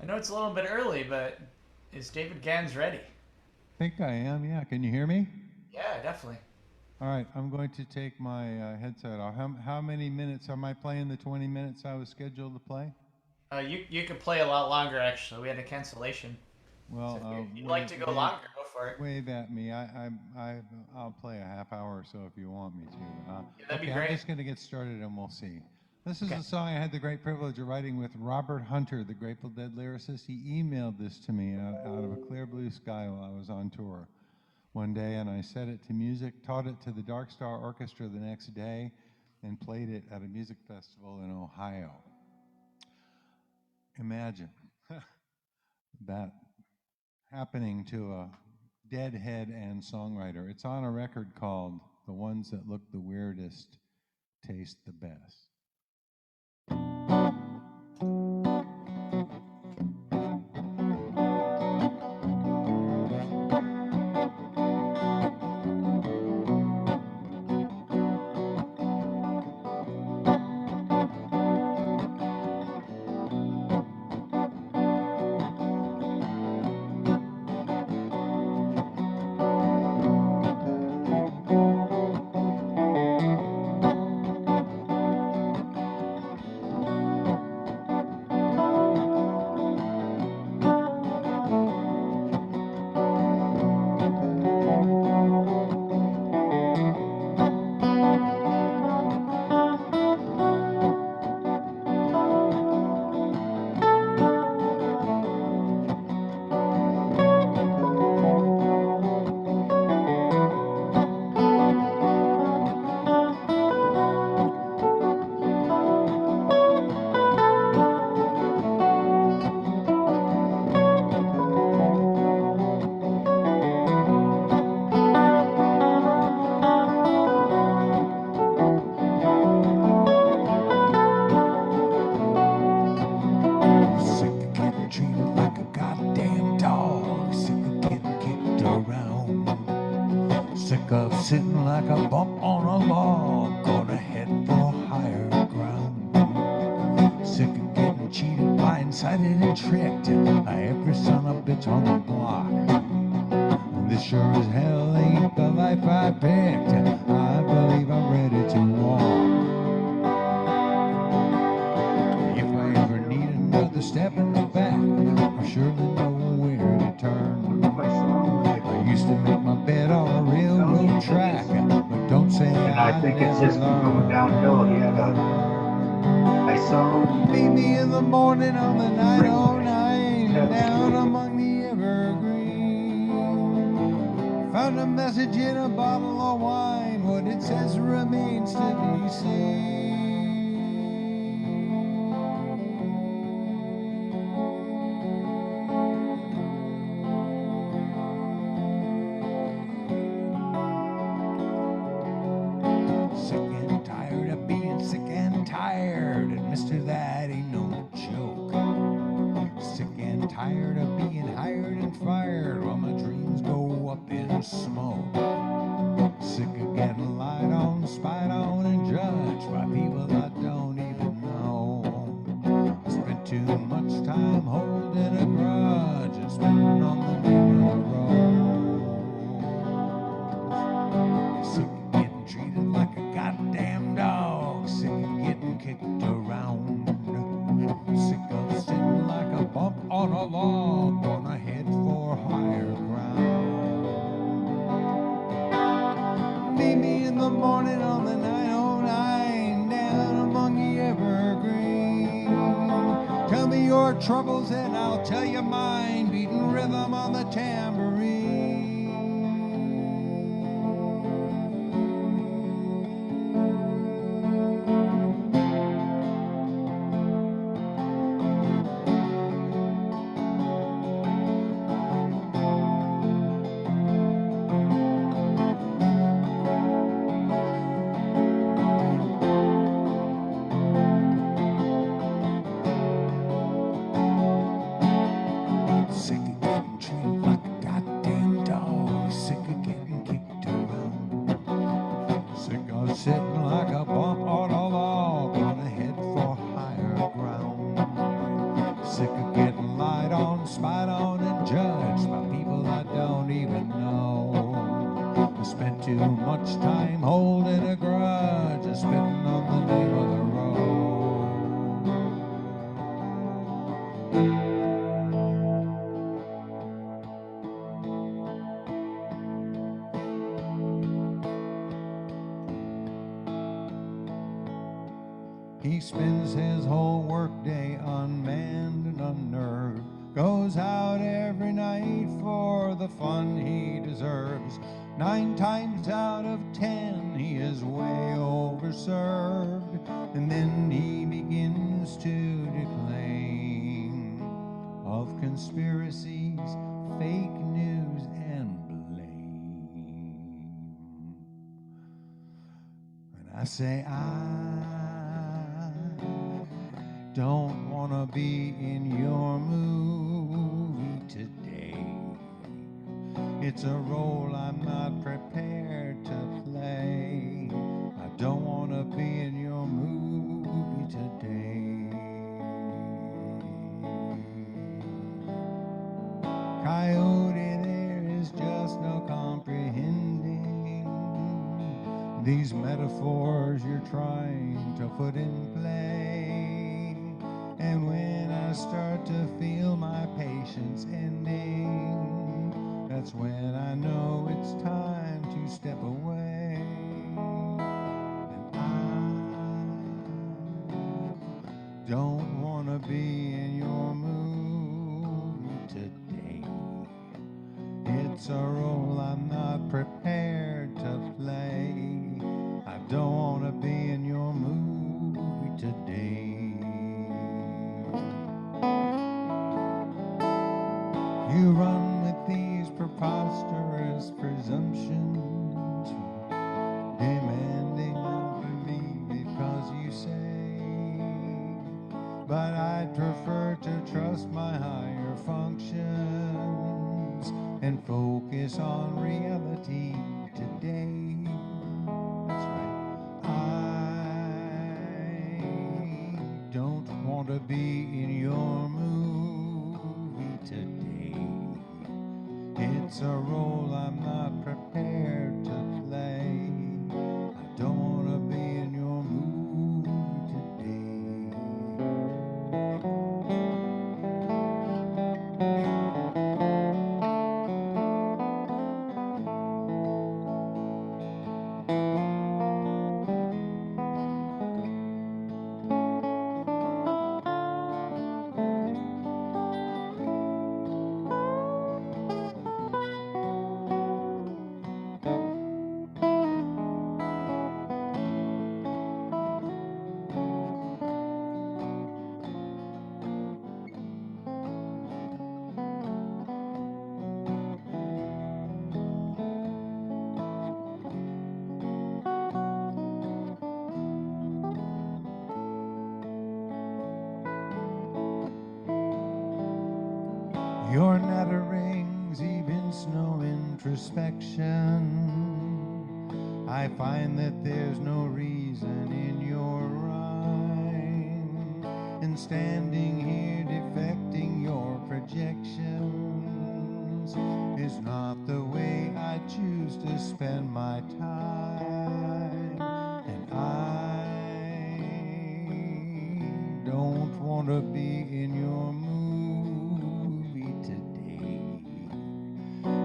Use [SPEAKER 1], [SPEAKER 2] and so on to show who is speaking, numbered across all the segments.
[SPEAKER 1] I know it's a little bit early, but is David Gans ready?
[SPEAKER 2] Think I am, yeah. Can you hear me?
[SPEAKER 1] Yeah, definitely.
[SPEAKER 2] All right, I'm going to take my headset off. How many minutes am I playing? The 20 minutes I was scheduled to play?
[SPEAKER 1] You could play a lot longer actually. We had a cancellation, so
[SPEAKER 2] Well,
[SPEAKER 1] if you'd like to go longer, go for it.
[SPEAKER 2] wave at me. I'll play a half hour or so if you want me to.
[SPEAKER 1] Yeah, that'd be
[SPEAKER 2] Okay, I'm
[SPEAKER 1] great.
[SPEAKER 2] just going to get started and we'll see. This is
[SPEAKER 1] Okay.
[SPEAKER 2] a song I had the great privilege of writing with Robert Hunter, the Grateful Dead lyricist. He emailed this to me out of a clear blue sky while I was on tour one day, and I set it to music, taught it to the Dark Star Orchestra the next day, and played it at a music festival in Ohio. Imagine that happening to a deadhead and songwriter. It's on a record called The Ones That Look the Weirdest Taste the Best. Sitting like a bump on a log, gonna head for higher ground. Sick of getting cheated, blindsided and tricked by every son of a bitch on the block. This sure as hell ain't the life I picked. I believe I'm ready to walk. If I ever need another step in the back, I surely know where to turn. I used to make my bed on a railroad track, but don't say
[SPEAKER 3] I think it's just going downhill. He had I saw him.
[SPEAKER 2] Meet me in the morning on the 909, down among the evergreen. Found a message in a bottle of wine. What it says remains to be seen. Sick and tired of being sick and tired, and Mr. That ain't no joke. Sick and tired of being hired and fired while my dreams go up in smoke. Sick of getting lied on, spied on, and judged by people I don't even know. I spent too much time holding a grudge and spitting on the name of the road. Sick of getting treated like a goddamn dog. Sick of getting kicked around. Sick of sitting like a bump on a log, gonna head for higher ground. Meet me in the morning on the 909, down among the evergreen. Tell me your troubles and I'll tell you mine, beating rhythm on the tambourine. Sick of getting treated like a goddamn dog. Sick of getting kicked around. Sick of sitting like a bump on a log, gonna head for higher ground. Sick of getting lied spied on and judged by people I don't even know. I spent too much time holding a grudge, and spitting on the name of the road. He spends his whole workday unmanned and unnerved, goes out every night for the fun he deserves. 9 times out of 10 he is way overserved, and then he begins to declaim of conspiracies, fake news, and blame. And I say, I don't want to be in your movie today. It's a role I'm not prepared to play. I don't want to be in your movie today. Coyote, there is just no comprehending these metaphors you're trying to put in play. And when I start to feel my patience ending, that's when I know it's time to step away. And I don't want to be in your movie today. It's a role I'm not prepared to play. I don't want to be in your movie today. You run with these preposterous presumptions, demanding of me because you say, but I'd prefer to trust my higher functions and focus on reality today. That's right. I don't want to be in your movie today. It's a role I'm not prepared to play. I don't want to be in your movie today. Your natterings evince no introspection. I find that there's no reason in your rhyme. And standing here defecting your projections is not the way I choose to spend my time. And I don't want to be in your movie today.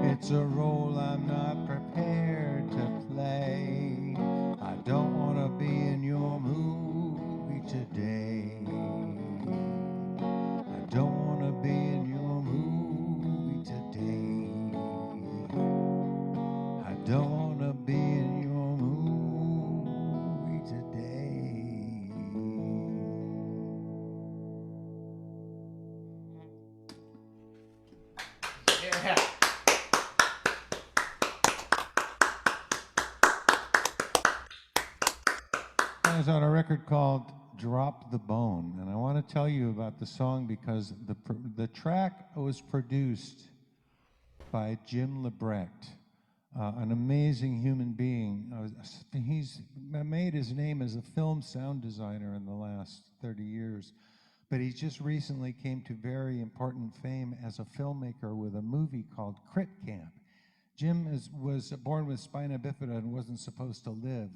[SPEAKER 2] It's a role I'm not prepared to play. I don't want to be in your movie today. I don't want to be in your movie today. I don't want to be in your movie today.
[SPEAKER 1] Yeah.
[SPEAKER 2] I was on a record called Drop the Bone, and I want to tell you about the song because the track was produced by Jim Lebrecht, an amazing human being. He's made his name as a film sound designer in the last 30 years. But he just recently came to very important fame as a filmmaker with a movie called Crit Camp. Jim was born with spina bifida and wasn't supposed to live,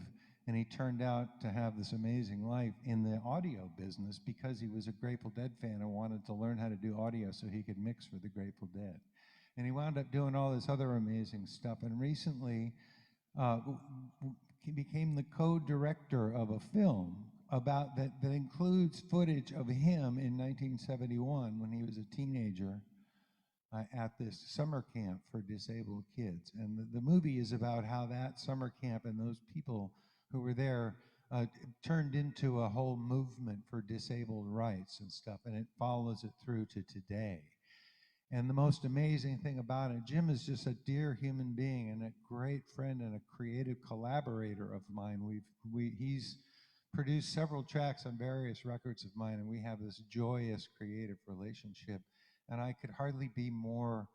[SPEAKER 2] and he turned out to have this amazing life in the audio business because he was a Grateful Dead fan and wanted to learn how to do audio so he could mix for the Grateful Dead. And he wound up doing all this other amazing stuff, and recently he became the co-director of a film about that includes footage of him in 1971 when he was a teenager at this summer camp for disabled kids. And the movie is about how that summer camp and those people who were there turned into a whole movement for disabled rights and stuff, and it follows it through to today. And the most amazing thing about it, Jim is just a dear human being and a great friend and a creative collaborator of mine. He's produced several tracks on various records of mine, and we have this joyous creative relationship. And I could hardly be more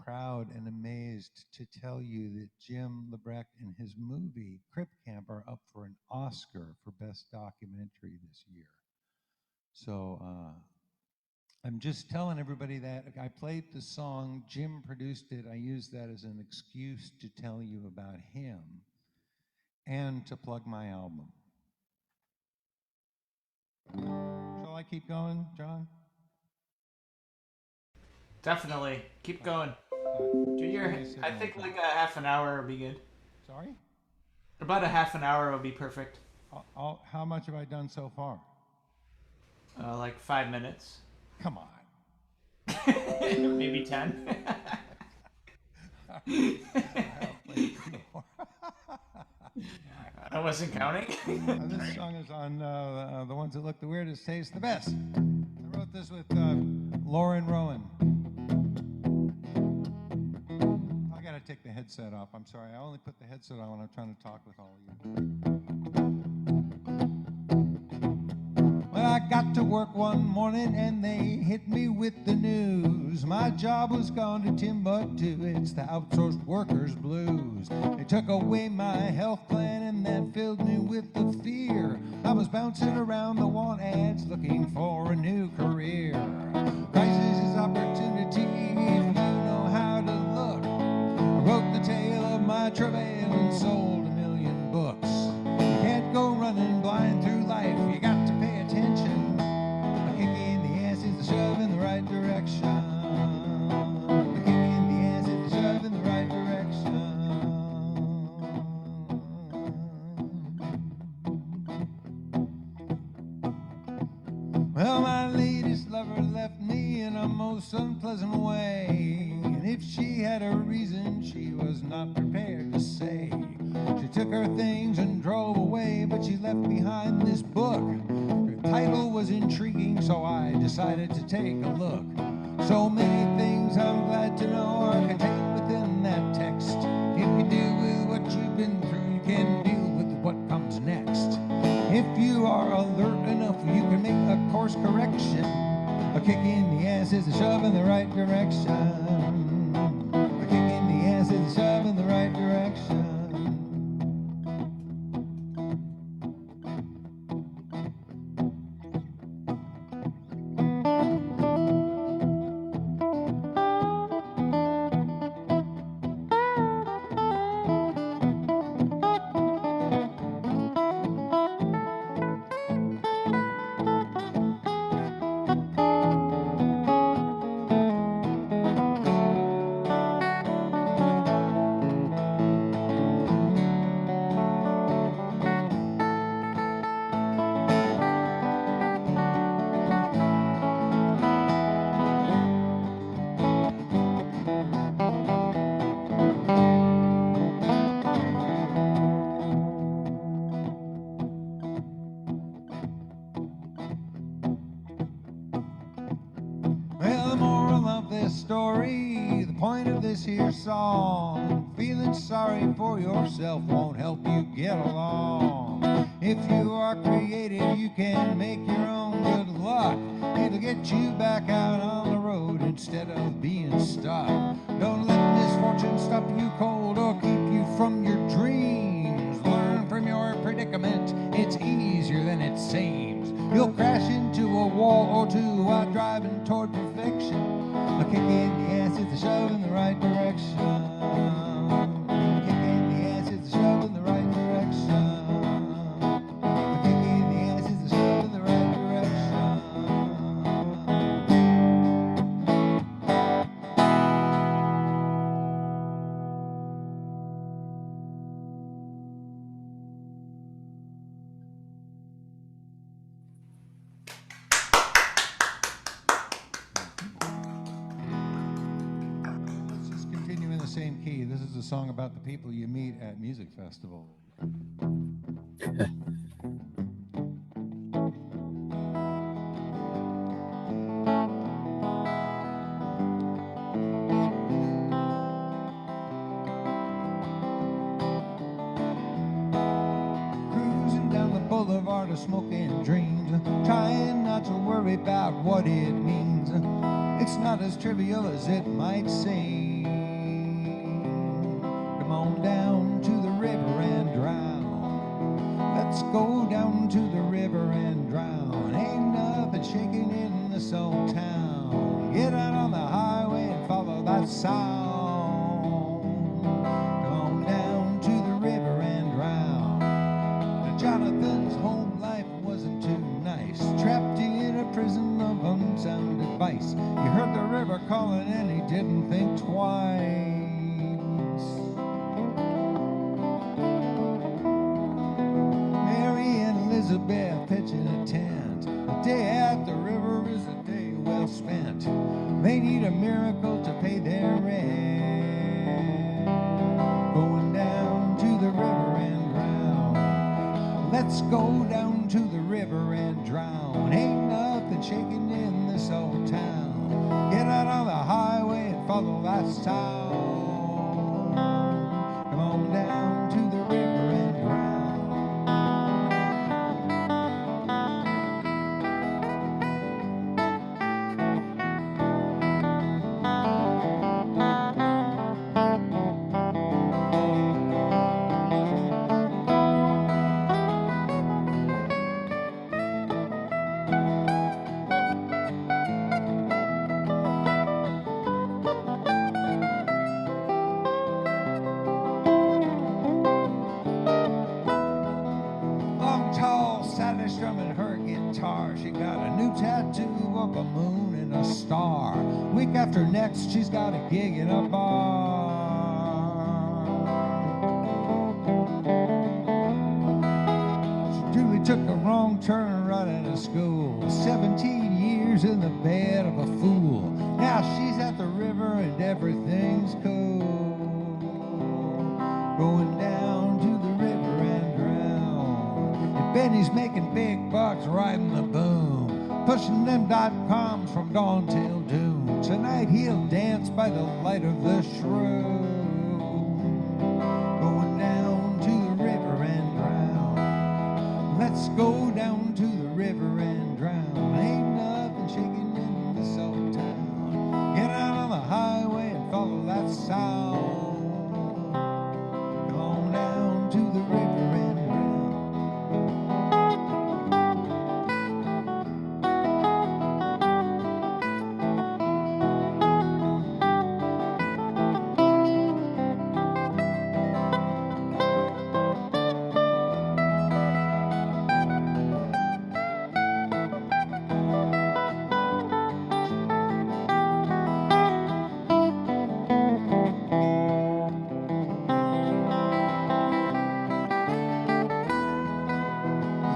[SPEAKER 2] proud and amazed to tell you that Jim Lebrecht and his movie, Crip Camp, are up for an Oscar for Best Documentary this year. So I'm just telling everybody that I played the song, Jim produced it. I used that as an excuse to tell you about him and to plug my album. Shall I keep going, John?
[SPEAKER 1] Definitely. Keep going. I think like a half an hour would be good.
[SPEAKER 2] Sorry?
[SPEAKER 1] About a half an hour would be perfect.
[SPEAKER 2] How much have I done so far?
[SPEAKER 1] Like 5 minutes.
[SPEAKER 2] Come on.
[SPEAKER 1] Maybe 10. I wasn't counting.
[SPEAKER 2] This song is on The Ones That Look the Weirdest Taste the Best. I wrote this with Lauren Rowan. I gotta take the headset off. I'm sorry. I only put the headset on when I'm trying to talk with all of you. Well, I got to work one morning and they hit me with the news. My job was gone to Timbuktu. It's the outsourced workers blues. They took away my health plan and that filled me with the fear. I was bouncing around the want ads looking for a new career. Crisis is opportunity if you know how to look. I wrote the tale of my travail and sold 1 million books. You can't go running blind through life. You got to pay attention. A kick in the ass is a shove in the right direction. A kick in the ass is a shove in the right direction. Well, my latest lover left me in a most unpleasant way. And if she had a reason, she was not prepared to say. She took her things and drove away, but she left behind this book. Her title was intriguing, so I decided to take a look. So many things I'm glad to know are contained within that text. If you deal with what you've been through, you can deal with what comes next. If you are alert enough, you can make a course correction. A kick in the ass is a shove in the right direction. A kick in the ass is a shove in the right direction. Well, the moral of this story, the point of this here song, feeling sorry for yourself won't help you get along. If you are creative, you can make your own good luck. It'll get you back out on the road instead of being stuck. Don't let misfortune stop you cold or keep you from your dreams. Learn from your predicament, it's easier than it seems. You'll crash into a wall or two while driving toward perfection. A kick in the ass is a shove in the right direction. A kick in the ass is a shove in the right direction. A kick in the ass is a shove in the right direction. Let's just continue in the same key. This is a song about the people you meet at music festivals. Cruising down the boulevard of smoking dreams, trying not to worry about what it means. It's not as trivial as it might seem. Come on down to the river and drown. Let's go down to the river and drown. Ain't nothing shaking in this old town. Get out on the highway and follow that sound. Come on down to the river and drown. Now Jonathan's home life wasn't too nice. Trapped in a prison of unsound advice. He heard the river calling and he didn't think twice. Mary and Elizabeth pitching a tent. A day at the river is a day well spent. They need a miracle to pay their rent. Going down to the river and drown. Let's go down to the river and drown. Ain't nothing shaking in this old town. Get out on the highway and follow that sound. Come on down to the river and drown. Long, tall, Sally strumming her guitar. She got a new tattoo of a moon and a star. Week after next, she's got a gig in a bar. She truly took a wrong turn right out of school. 17 years in the bed of a fool. Now she's at the river and everything's cool. Going down to the river and drown. And Benny's making big bucks riding the boom, pushing them .coms from dawn till doom. Tonight he'll dance by the light of the shroom. Going down to the river and drown. Let's go down to the river and drown. Ain't nothing shaking in this old town. Get out on the highway and follow that sound. Come on down to the river and drown.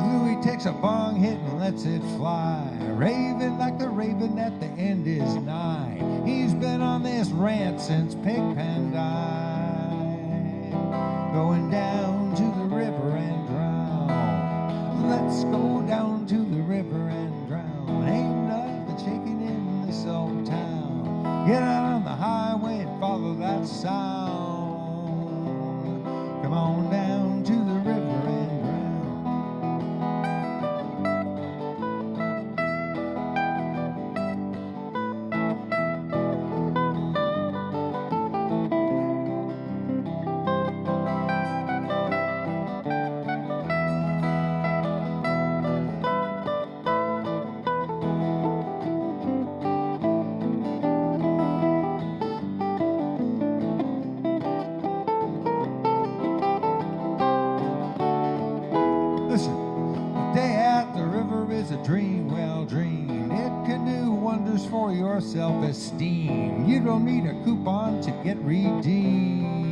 [SPEAKER 2] Louis takes a bong hit and lets it fly, raving like the raven that the end is nigh. He's been on this rant since Pigpen died. Going down to the river and drown. Let's go down to the river and drown. Ain't nothing shaking in this old town. Get out on the highway and follow that sound. Come on down to the river and drown. Cheers for your self-esteem. You don't need a coupon to get redeemed.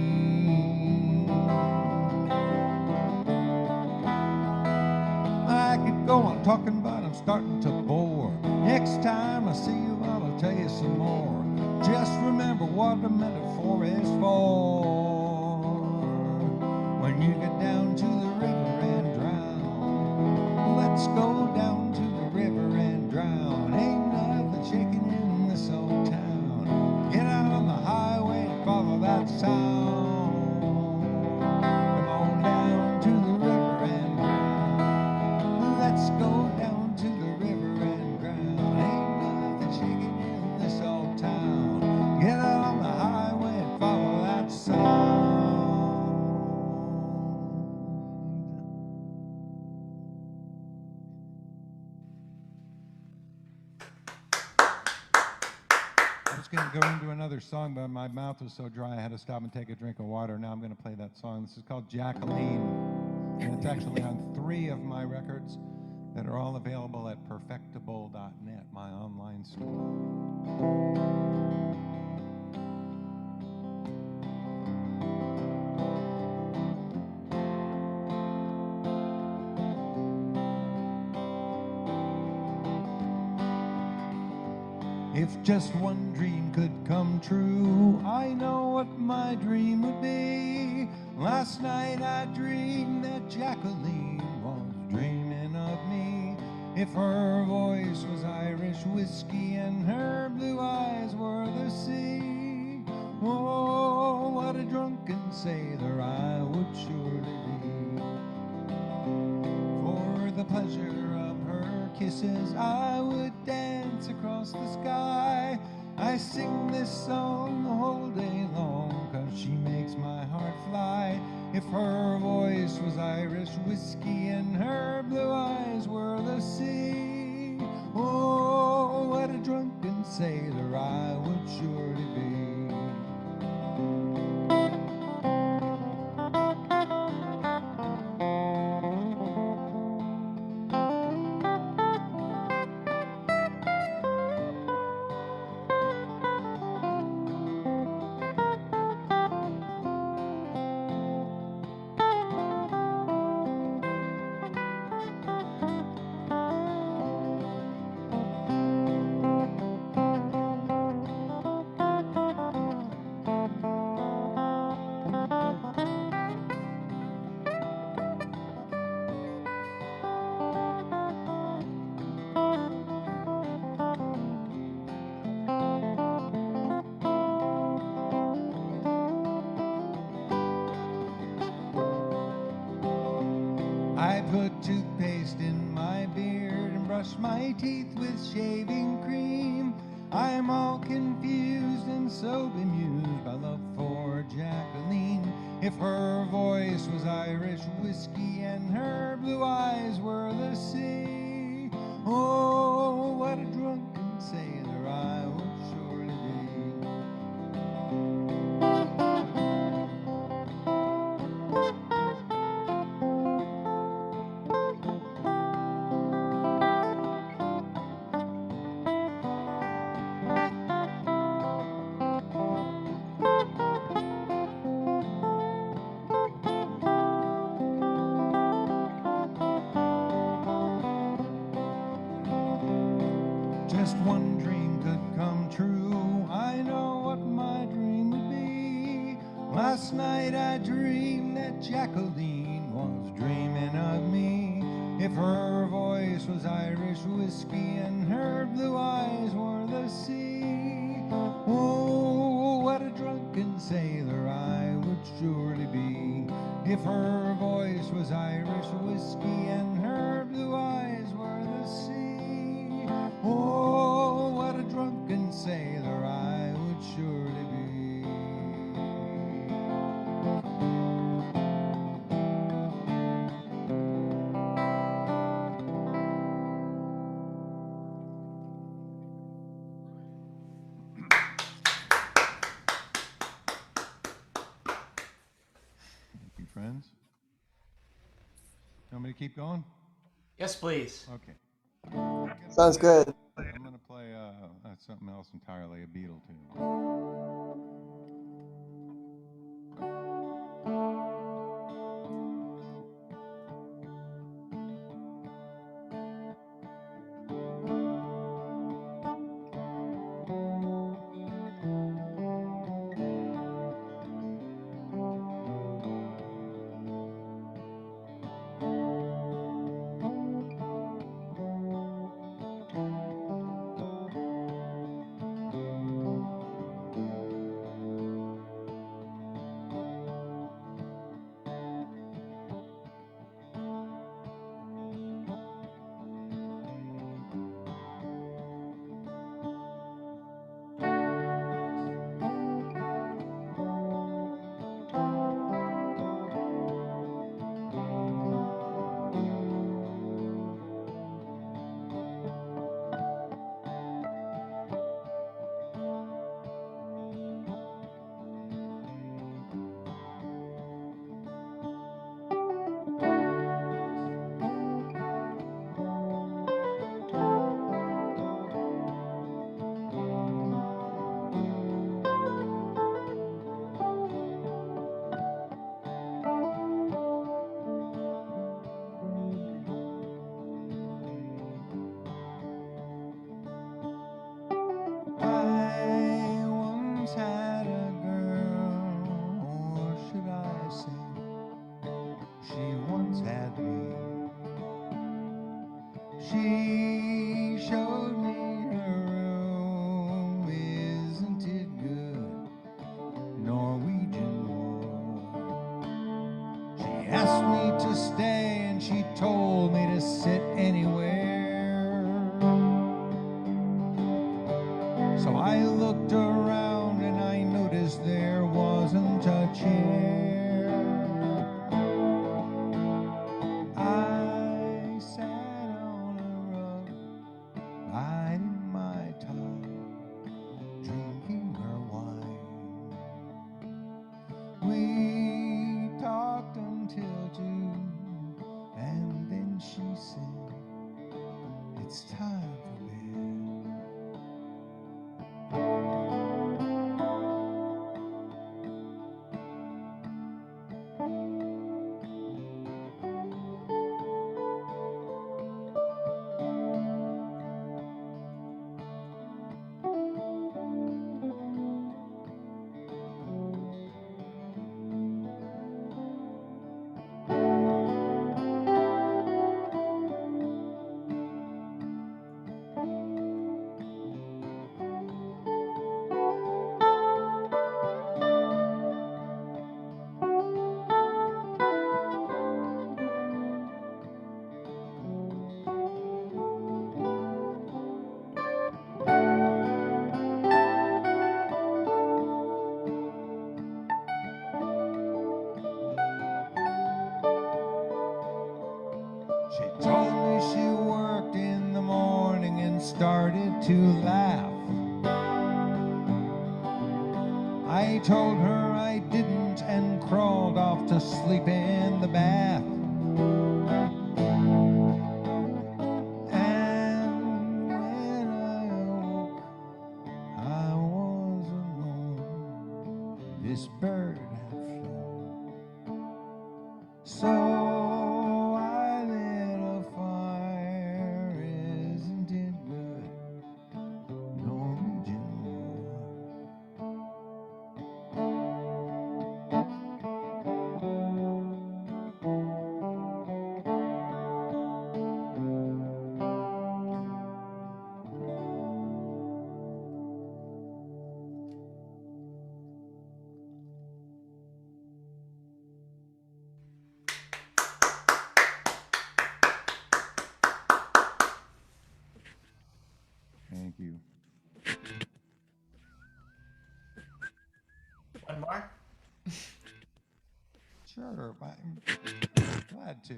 [SPEAKER 2] I could go on talking, but I'm starting to bore. Next time I see you, I'll tell you some more. Just remember what a metaphor is for. When you get down to the river and drown, let's go down to the river and drown. Ain't nothing shaking in this old town. Get out on the highway and follow that sound. Come on down to the river and drown. Let's go down to the river and drown. Ain't nothing shaking in this old town. Get out on the highway and follow that sound. I was going to go into another song, but my mouth was so dry I had to stop and take a drink of water. Now I'm going to play that song. This is called Jacqueline, and it's actually on 3 of my records that are all available at perfectable.net, my online store. If just one dream could come true, I know what my dream would be. Last night I dreamed that Jacqueline was dreaming of me. If her voice was Irish whiskey and her blue eyes were the sea, oh, what a drunken sailor I would surely be. For the pleasure of her kisses I would dance across the sky. I sing this song the whole day long, 'cause she makes my heart fly. If her voice was Irish whiskey and her blue eyes were the sea, oh, what a drunken sailor I would surely be. I put toothpaste in my beard and brush my teeth with shaving cream. I am all confused and so bemused by love for Jacqueline. If her voice was Irish whiskey and her blue eyes were the sea, oh, what a drunken sailor I would surely be. Just one dream could come true, I know what my dream would be. Last night I dreamed that Jacqueline was dreaming of me. If her voice was Irish whiskey and her blue eyes were the sea, oh, what a drunken sailor I would surely be. If her voice was Irish whiskey and her blue eyes were the sea, oh, what a drunken sailor I would surely be. Thank you, friends. You want me to keep going?
[SPEAKER 1] Yes, please.
[SPEAKER 2] Okay.
[SPEAKER 4] Sounds good.
[SPEAKER 2] I'm going to play a That's something else entirely, a Beatle tune. I once had a girl, or should I say, she once had me. She showed me her room, isn't it good? Norwegian wood. She asked me to stay and she told me to sit anywhere. So I looked around and I noticed there wasn't a chair. I sat on a rug, biding my time, drinking her wine. We talked until 2, and then she said, it's time for bed. She told me she worked in the morning and started to laugh. I told her I didn't and crawled off to sleep in the bath. And when I awoke, I was alone. This bird had flown. So I lit a fire, isn't it good? Norwegian wood. Thank you.
[SPEAKER 1] One more?
[SPEAKER 2] Sure, I'm glad to.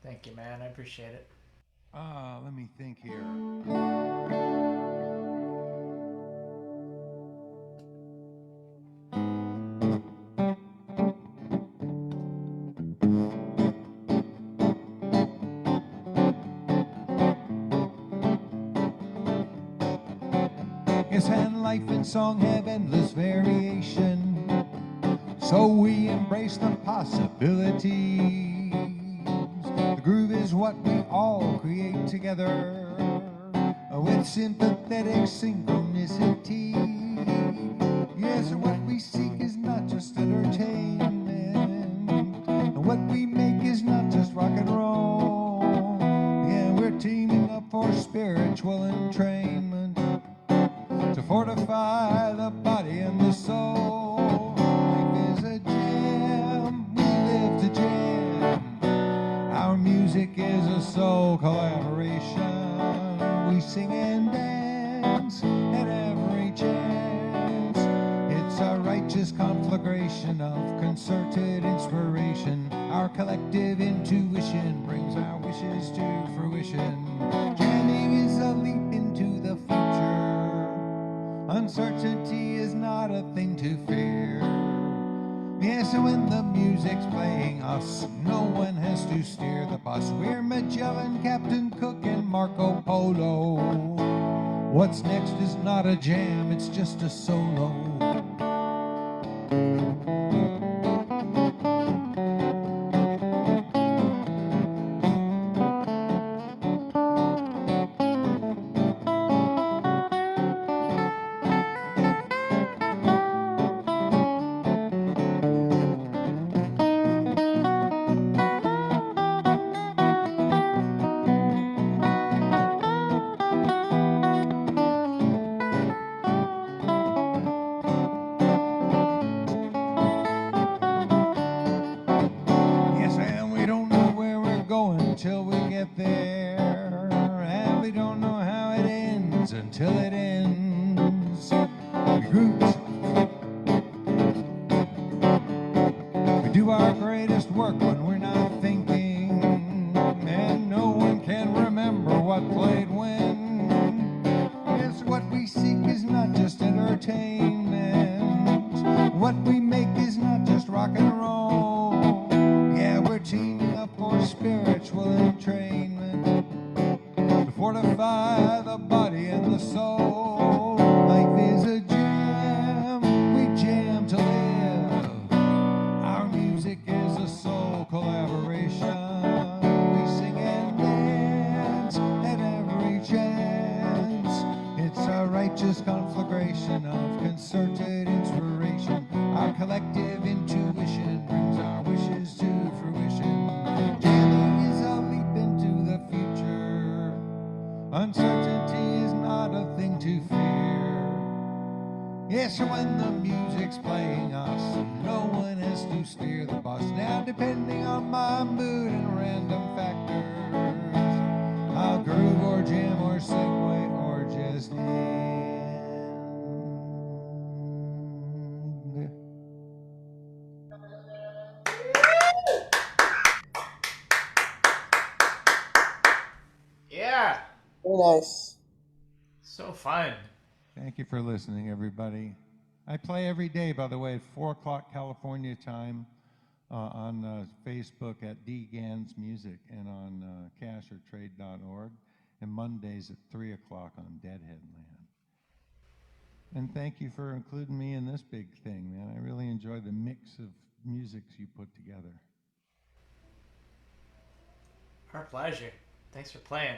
[SPEAKER 1] Thank you, man. I appreciate it.
[SPEAKER 2] Let me think here. Yes, and life and song have endless variation. So we embrace the possibilities. The groove is what we all create together with sympathetic synchronicity. Yes, and what we seek is not just entertainment. And what we make is not just rock and roll. Yeah, we're teaming up for spiritual entrainment to fortify the body and the soul. Life is a jam, we live to jam. Our music is a soul collaboration. We sing and dance at every chance. It's a righteous conflagration of concerted inspiration. Our collective intuition brings our wishes to fruition. Jamming is a leap into the future. Uncertainty is not a thing to fear. Yes, and when the music's playing us, no one has to steer the bus. We're Magellan, Captain Cook, and Marco Polo. What's next is not a jam, it's just a solo. Until we get there, and we don't know how it ends until it ends. We groove, we do our greatest work when we're not thinking, and no one can remember what played when. Yes, what we seek is not just entertainment. What we make is not just rock and roll. Yeah, we're teaming up for spiritual entrainment to fortify the body and the soul. Life is a jam, we jam to live. Our music is a soul collaboration. We sing and dance at every chance. It's a righteous conflagration of concerted inspiration. Our collective intuition brings our wishes to fruition. Jamming is a leap into the future. Uncertainty is not a thing to fear. Yes, when the music's playing us, no one has to steer the bus. Now, depending on my mood and random factors, I'll groove or jam or segue or just end.
[SPEAKER 1] Yeah.
[SPEAKER 4] Very nice.
[SPEAKER 1] So fun.
[SPEAKER 2] Thank you for listening, everybody. I play every day, by the way, at 4 o'clock California time on Facebook at Gans Music and on cashertrade.org, and Mondays at 3 o'clock on Deadhead Land. And thank you for including me in this big thing, man. I really enjoy the mix of musics you put together.
[SPEAKER 1] Our pleasure. Thanks for playing.